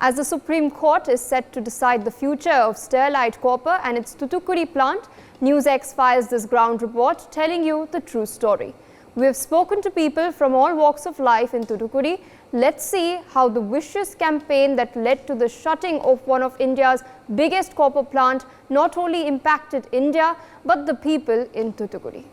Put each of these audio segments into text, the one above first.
As the Supreme Court is set to decide the future of Sterlite Copper and its Thoothukudi plant, NewsX files this ground report telling you the true story. We have spoken to people from all walks of life in Thoothukudi. Let's see how the vicious campaign that led to the shutting of one of India's biggest copper plant not only impacted India but the people in Thoothukudi.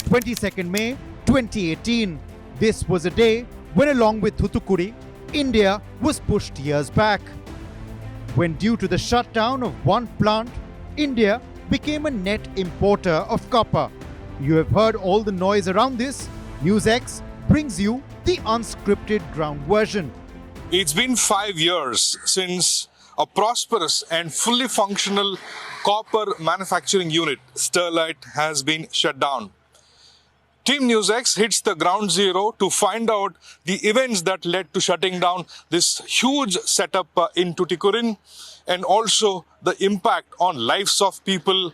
22nd May 2018. This was a day when, along with Thoothukudi, India was pushed years back. When, due to the shutdown of one plant, India became a net importer of copper. You have heard all the noise around this. NewsX brings you the unscripted ground version. It's been 5 years since a prosperous and fully functional copper manufacturing unit, Sterlite, has been shut down. Team NewsX hits the ground zero to find out the events that led to shutting down this huge setup in Tuticorin, and also the impact on lives of people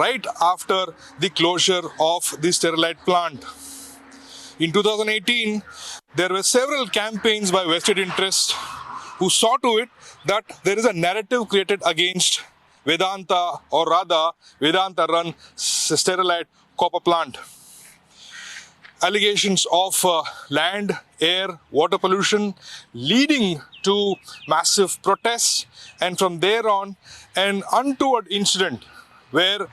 right after the closure of the Sterlite plant. In 2018, there were several campaigns by vested interests who saw to it that there is a narrative created against Vedanta, or rather Vedanta-run Sterlite copper plant. Allegations of land, air, water pollution leading to massive protests, and from there on an untoward incident where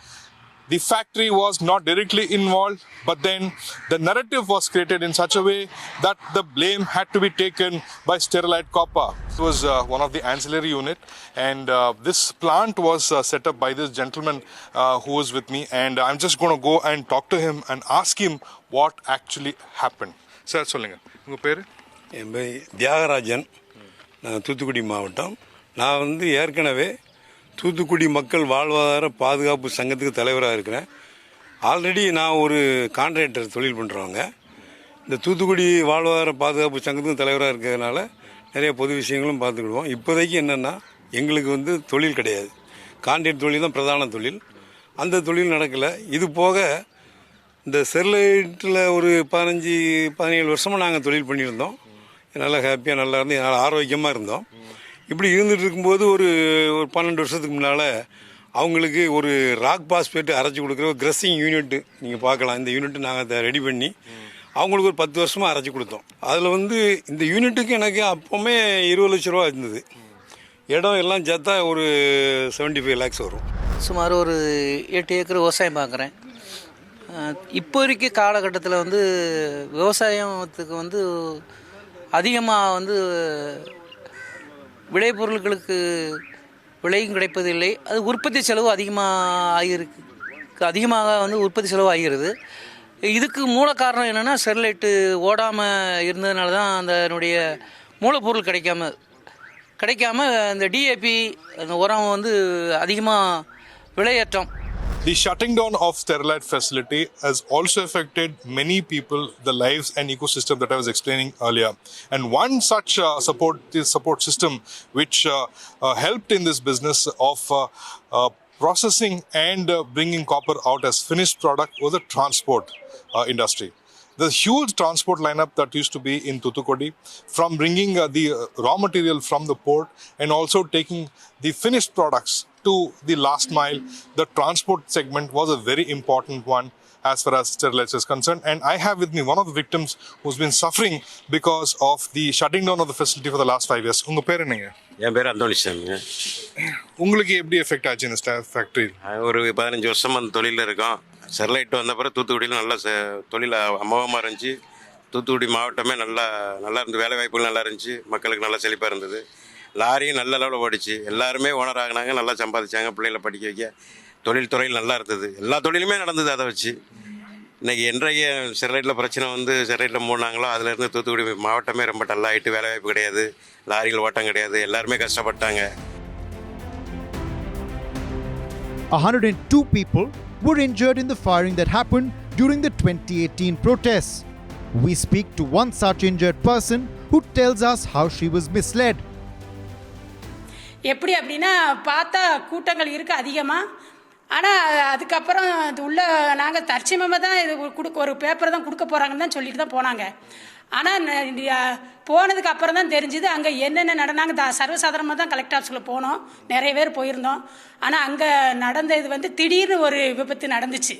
the factory was not directly involved, but then the narrative was created in such a way that the blame had to be taken by Sterlite Copper. It was one of the ancillary unit, and this plant was set up by this gentleman who was with me, and I'm just going to go and talk to him and ask him what actually happened. Sir, சொல்லுங்க உங்க பேரு? என் பேர் தியாகராஜன். நான் தூத்துக்குடி மாவட்டம். நான் வந்து ஏற்கனவே தூத்துக்குடி மக்கள் வாழ்வாதார பாதுகாப்பு சங்கத்துக்கு தலைவராக இருக்கிறேன். ஆல்ரெடி நான் ஒரு கான்ட்ராக்டர் தொழில் பண்ணுறவங்க. இந்த தூத்துக்குடி வாழ்வாதார பாதுகாப்பு சங்கத்துக்கு தலைவராக இருக்கிறதுனால நிறைய பொது விஷயங்களும் பார்த்துக்கிடுவோம். இப்போதைக்கு என்னென்னா எங்களுக்கு வந்து தொழில் கிடையாது. கான்ட்ராக்ட் தொழில் தான் பிரதான தொழில். அந்த தொழில் நடக்கலை. இது போக இந்த ஸ்டெர்லைட்டில் ஒரு 15-17 வருஷமாக நாங்கள் தொழில் பண்ணியிருந்தோம். நல்லா ஹாப்பியாக நல்லா இருந்து நல்லா ஆரோக்கியமாக இருந்தோம். இப்படி இருந்துகிட்டு இருக்கும்போது ஒரு 12 வருஷத்துக்கு முன்னால் அவங்களுக்கு ஒரு ராக் பாஸ்பேட் அரைச்சி கொடுக்குற ஒரு கிரஸ்ஸிங் யூனிட்டு நீங்கள் பார்க்கலாம். இந்த யூனிட்டு நாங்கள் ரெடி பண்ணி அவங்களுக்கு ஒரு 10 வருஷமாக அரைச்சி கொடுத்தோம். அதில் வந்து இந்த யூனிட்டுக்கு எனக்கு அப்போவுமே 20 லட்ச ரூபா இருந்தது. இடம் எல்லாம் சேர்த்தா ஒரு 75 lakhs வரும். சுமார் ஒரு 8 ஏக்கர் விவசாயம் பார்க்குறேன். இப்போ இருக்க காலகட்டத்தில் வந்து விவசாயத்துக்கு வந்து அதிகமாக வந்து விளைபொருட்களுக்கு விலையும் கிடைப்பதில்லை. அது உற்பத்தி செலவு அதிகமாக வந்து உற்பத்தி செலவு ஆகிறது. இதுக்கு மூல காரணம் என்னென்னா ஸ்டெர்லைட்டு ஓடாமல் இருந்ததுனால தான் அதனுடைய மூலப்பொருள் கிடைக்காம இந்த டிஏபி அந்த உரம் வந்து அதிகமாக விலையேற்றம். The shutting down of Sterlite facility has also affected many people, the lives and ecosystem that I was explaining earlier. And one such support system which helped in this business of processing and bringing copper out as finished product was the transport industry. The huge transport lineup that used to be in Thoothukudi, from bringing the raw material from the port and also taking the finished products to the last mile, the transport segment was a very important one as far as Sterlite is concerned. And I have with me one of the victims who's been suffering because of the shutting down of the facility for the last 5 years. உங்க பேர் என்னங்க? என் பேர் அந்தோனிசாமிங்க. உங்களுக்கு எப்படி effect ஆச்சு இந்த factory? ஒரு 15 வருஷம் அந்த தொழிலில் இருக்கோம். ஸ்டெர்லைட் வந்த பிறகு தூத்துக்குடியில் நல்லா தொழில் அமோகமாக இருந்துச்சு. தூத்துக்குடி மாவட்டமே நல்லா இருந்து, வேலை வாய்ப்புகள் நல்லா இருந்துச்சு, மக்களுக்கு நல்லா செழிப்பாக இருந்தது. லாரியும் நல்ல அளவில் ஓடிச்சு. எல்லாருமே ஓனர் ஆகினாங்க, நல்லா சம்பாதிச்சாங்க, பிள்ளைகளை படிக்க வைக்க தொழில் துறையில் நல்லா இருந்தது. எல்லா தொழிலுமே நடந்தது. அதை வச்சு இன்றைக்கி என்றைக்கு ஸ்டெர்லைட்டில் பிரச்சனை வந்து ஸ்டெர்லைட்டில் மூடினாங்களோ அதுலேருந்து தூத்துக்குடி மாவட்டமே ரொம்ப டல்லாகிட்டு, வேலை வாய்ப்பு கிடையாது, லாரிகள் ஓட்டம் கிடையாது, எல்லாருமே கஷ்டப்பட்டாங்க. 102 people were injured in the firing that happened during the 2018 protests. We speak to one such injured person who tells us how she was misled. எப்படி அப்படின்னா பார்த்தா கூட்டங்கள் இருக்குது அதிகமாக. ஆனால் அதுக்கப்புறம் அது உள்ள நாங்கள் தற்சமயமாக தான் இது ஒரு பேப்பரை தான் கொடுக்க போகிறாங்கன்னு தான் சொல்லிட்டு தான் போனாங்க. ஆனால் போனதுக்கு அப்புறம் தான் தெரிஞ்சுது அங்கே என்னென்ன நடந்தாங்க. சர்வசாதாரணமாக தான் கலெக்டர் ஆஃபீஸில் போனோம், நிறைய பேர் போயிருந்தோம். ஆனால் அங்கே நடந்த இது வந்து திடீர்னு ஒரு விபத்து நடந்துச்சு.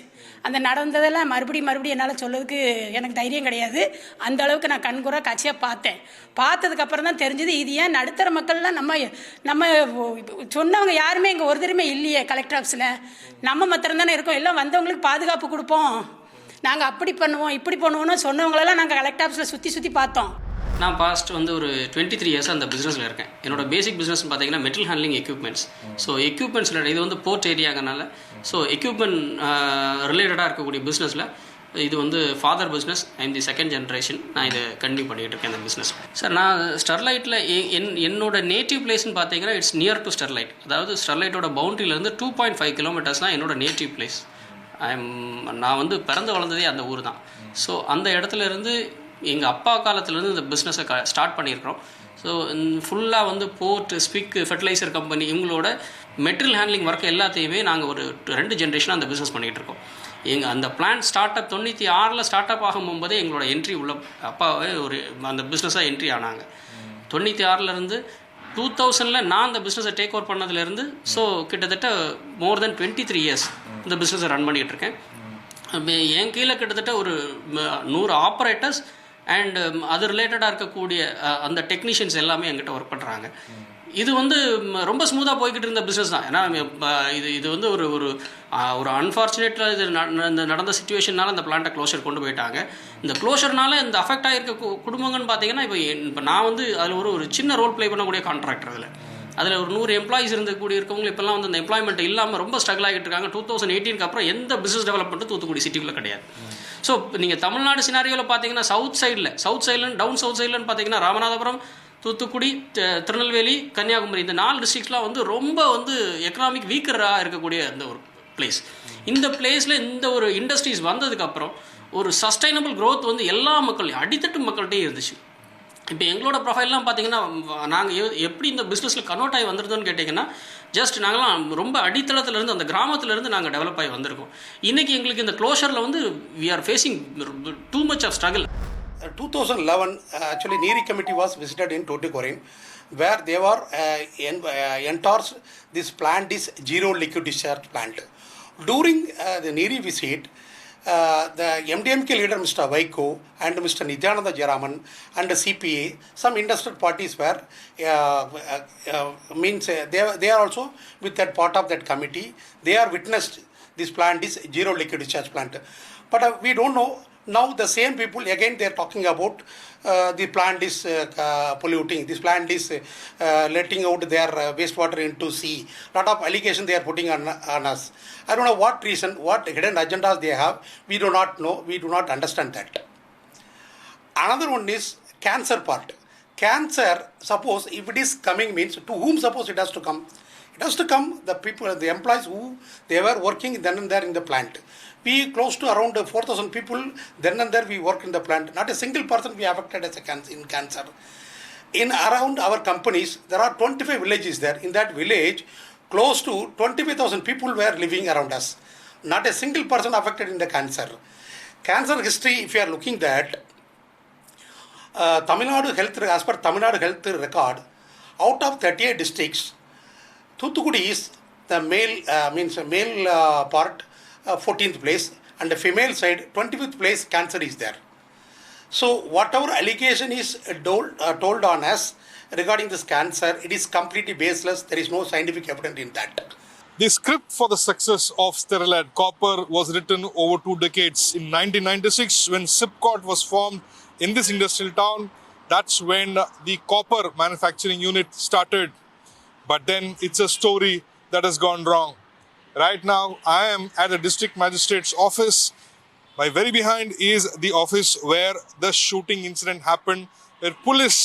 அந்த நடந்ததெல்லாம் மறுபடியும் என்னால் சொல்லதுக்கு எனக்கு தைரியம் கிடையாது. அந்த அளவுக்கு நான் கண்கூறா காட்சியாக பார்த்தேன். பார்த்ததுக்கப்புறம் தான் தெரிஞ்சுது இது ஏன் நடுத்தர மக்கள்லாம் நம்ம சொன்னவங்க யாருமே இங்கே ஒரு தடவை இல்லையே கலெக்டர் ஆஃபீஸில். நம்ம மாத்திரம் தானே இருக்கோம், எல்லாம் வந்தவங்களுக்கு பாதுகாப்பு கொடுப்போம், நாங்கள் அப்படி பண்ணுவோம் இப்படி பண்ணுவோம்னு சொன்னவங்களெல்லாம் நாங்கள் கலெக்டர் ஆஃபீஸில் சுற்றி பார்த்தோம். நான் பாஸ்ட் வந்து ஒரு 23 இயர்ஸ் அந்த பிஸ்னஸில் இருக்கேன். என்னோட பேசிக் பிஸ்னஸ் பார்த்தீங்கன்னா மெட்டல் ஹேண்ட்லிங் எக்யூப்மெண்ட்ஸ். ஸோ எக்யூப்மெண்ட்ஸில் இது வந்து போர்ட் ஏரியாங்கனால ஸோ எக்யூப்மெண்ட் ரிலேட்டடாக இருக்கக்கூடிய பிஸ்னஸில் இது வந்து father business. I'm the second generation. நான் இதை கண்டினியூ பண்ணிகிட்டு இருக்கேன் அந்த பிஸ்னஸ். சார் நான் ஸ்டெர்லைட்டில் என்னோட நேட்டிவ் பிளேஸ்ன்னு பார்த்தீங்கன்னா இட்ஸ் நியர் டு ஸ்டெர்லைட். அதாவது ஸ்டெர்லைட்டோட பவுண்டரியிலேருந்து 2.5 கிலோமீட்டர்ஸ் தான் என்னோட நேட்டிவ் பிளேஸ். நான் வந்து பிறந்து வளர்ந்ததே அந்த ஊர் தான். ஸோ அந்த இடத்துல இருந்து எங்கள் அப்பா காலத்துலேருந்து இந்த பிஸ்னஸை ஸ்டார்ட் பண்ணியிருக்கிறோம். ஸோ ஃபுல்லாக வந்து போர்ட், ஸ்பிக், ஃபெர்டிலைசர் கம்பெனி இவங்களோட மெட்டீரியல் ஹேண்ட்லிங் ஒர்க் எல்லாத்தையுமே நாங்கள் ஒரு 2 ஜென்ரேஷனாக அந்த பிஸ்னஸ் பண்ணிகிட்டு இருக்கோம். எங்கள் அந்த plant start up 96 start up ஆகும்போதே எங்களோட என்ட்ரி உள்ள அப்பாவே ஒரு அந்த பிஸ்னஸாக என்ட்ரி ஆனாங்க. 96 2000 நான் அந்த பிஸ்னஸை டேக் ஓவர் பண்ணதுலேருந்து ஸோ கிட்டத்தட்ட மோர் தென் 23 இயர்ஸ் இந்த பிஸ்னஸை ரன் பண்ணிகிட்டு இருக்கேன். என் கீழே கிட்டத்தட்ட ஒரு 100 ஆப்ரேட்டர்ஸ் அண்ட் அது ரிலேட்டடாக இருக்கக்கூடிய அந்த டெக்னீஷியன்ஸ் எல்லாமே என்கிட்ட ஒர்க் பண்ணுறாங்க. இது வந்து ரொம்ப ஸ்மூத்தாக போய்கிட்டு இருந்த பிஸ்னஸ் தான். ஏன்னா இது வந்து ஒரு அன்ஃபார்ச்சுனேட்டாக இது நடந்த சுச்சுவேஷனால் அந்த பிளான்ட்டை க்ளோஷர் கொண்டு போயிட்டாங்க. இந்த க்ளோஷர்னால இந்த அஃபெக்ட் ஆகிருக்க குடும்பங்கள்னு பார்த்தீங்கன்னா இப்போ நான் வந்து அதில் ஒரு சின்ன ரோல் ப்ளே பண்ணக்கூடிய கான்ட்ராக்டர். அதில் ஒரு 100 எம்ப்ளாயிஸ் இருக்கக்கூடிய இருக்கவங்க இப்போல்லாம் வந்து அந்த எம்ப்ளாய்மெண்ட் இல்லாமல் ரொம்ப ஸ்ட்ரகிள் ஆகிட்டு இருக்காங்க. 2018 அப்புறம் எந்த பிஸ்னஸ் டெவலப்மெண்ட்டும் தூத்துக்குடி சிட்டிக்குள்ளே கிடையாது. ஸோ நீங்கள் தமிழ்நாடு சினாரியோவில் பார்த்தீங்கன்னா சவுத் சைடில் டவுன் சவுத் சைட்லன்னு பார்த்தீங்கன்னா ராமநாதபுரம், தூத்துக்குடி, திருநெல்வேலி, கன்னியாகுமரி இந்த 4 டிஸ்ட்ரிக்ஸ்லாம் வந்து ரொம்ப வந்து எக்கனாமிக் வீக்கராக இருக்கக்கூடிய அந்த ஒரு பிளேஸ். இந்த பிளேஸில் இந்த ஒரு இண்டஸ்ட்ரீஸ் வந்ததுக்கப்புறம் ஒரு சஸ்டைனபிள் க்ரோத் வந்து எல்லா மக்களையும் அடித்தட்டு மக்கள்கிட்டையும் இருந்துச்சு. இப்போ எங்களோட ப்ரொஃபைல்லாம் பார்த்தீங்கன்னா நாங்கள் எப்படி இந்த பிஸ்னஸில் கன்வெர்ட் ஆகி வந்துருந்தோன்னு கேட்டிங்கன்னா ஜஸ்ட் நாங்களாம் ரொம்ப அடித்தளத்துலேருந்து அந்த கிராமத்துலேருந்து நாங்கள் டெவலப் ஆகி வந்திருக்கோம். இன்றைக்கி எங்களுக்கு இந்த க்ளோஷரில் வந்து we are facing too much of struggle. 2011 actually NERI committee was visited in Thoothukudi where they were endorsed this plant is zero liquid discharge plant. During the NERI visit, the MDMK leader Mr. Vaiko and Mr. Nityananda Jaraman and the CPA, some interested parties were they are also with that part of that committee. They are witnessed this plant is zero liquid discharge plant. But we don't know. Now the same people again they are talking about the plant is polluting. This plant is letting out their wastewater into sea. Lot of allegations they are putting on us. I don't know what reason, what hidden agendas they have. We do not know. We do not understand that. Another one is cancer part. Cancer, suppose if it is coming means to whom suppose it has to come? It has to come the people, the employees who they were working then and there in the plant. We close to around 4,000 people then and there we work in the plant. Not a single person we affected as in cancer. In around our companies there are 25 villages there. In that village close to 25,000 people were living around us. Not a single person affected in the cancer. Cancer history, if you are looking that Tamil Nadu health, as per Tamil Nadu health record, out of 38 districts, Thoothukudi is the male part 14th place and the female side 25th place cancer is there. So whatever allegation is told on us regarding this cancer, it is completely baseless. There is no scientific evidence in that. The script for the success of Sterlite Copper was written over 2 decades. In 1996, when SIPCOT was formed in this industrial town, that's when the copper manufacturing unit started. But then it's a story that has gone wrong. Right now, I am at the district magistrate's office. My very behind is the office where the shooting incident happened, where police,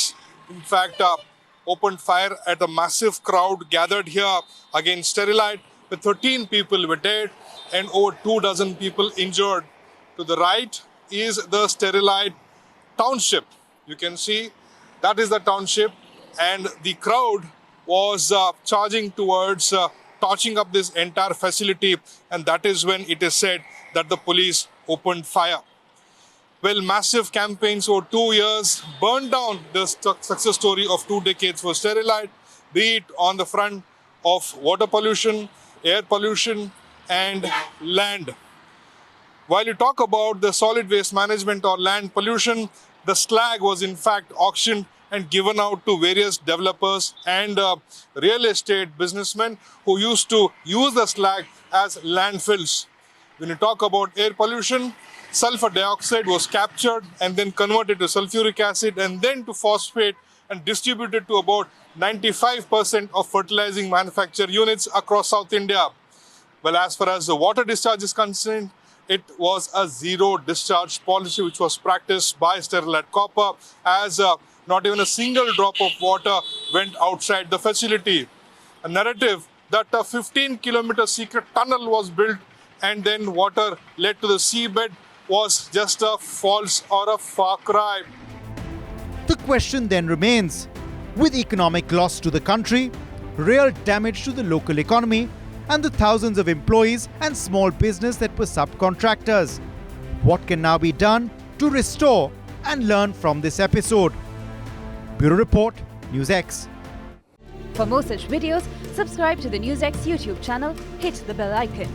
in fact, opened fire at a massive crowd gathered here against Sterlite. The 13 people were dead and over 24 people injured. To the right is the Sterlite township. You can see that is the township, and the crowd was charging towards torching up this entire facility, and that is when it is said that the police opened fire. Well, massive campaigns over 2 years burned down the success story of 2 decades for Sterlite, be it on the front of water pollution, air pollution, and land. While you talk about the solid waste management or land pollution, the slag was in fact auctioned and given out to various developers and real estate businessmen who used to use the slag as landfills. When you talk about air pollution, sulfur dioxide was captured and then converted to sulfuric acid and then to phosphate and distributed to about 95% of fertilizing manufacture units across South India. Well, as far as the water discharge is concerned, it was a zero discharge policy which was practiced by Sterlite Copper, as not even a single drop of water went outside the facility. A narrative that a 15-kilometer secret tunnel was built and then water led to the seabed was just a false or a far cry. The question then remains, with economic loss to the country, real damage to the local economy, and the thousands of employees and small business that were subcontractors, what can now be done to restore and learn from this episode? Bureau Report, NewsX. For more such videos, subscribe to the NewsX YouTube channel, hit the bell icon.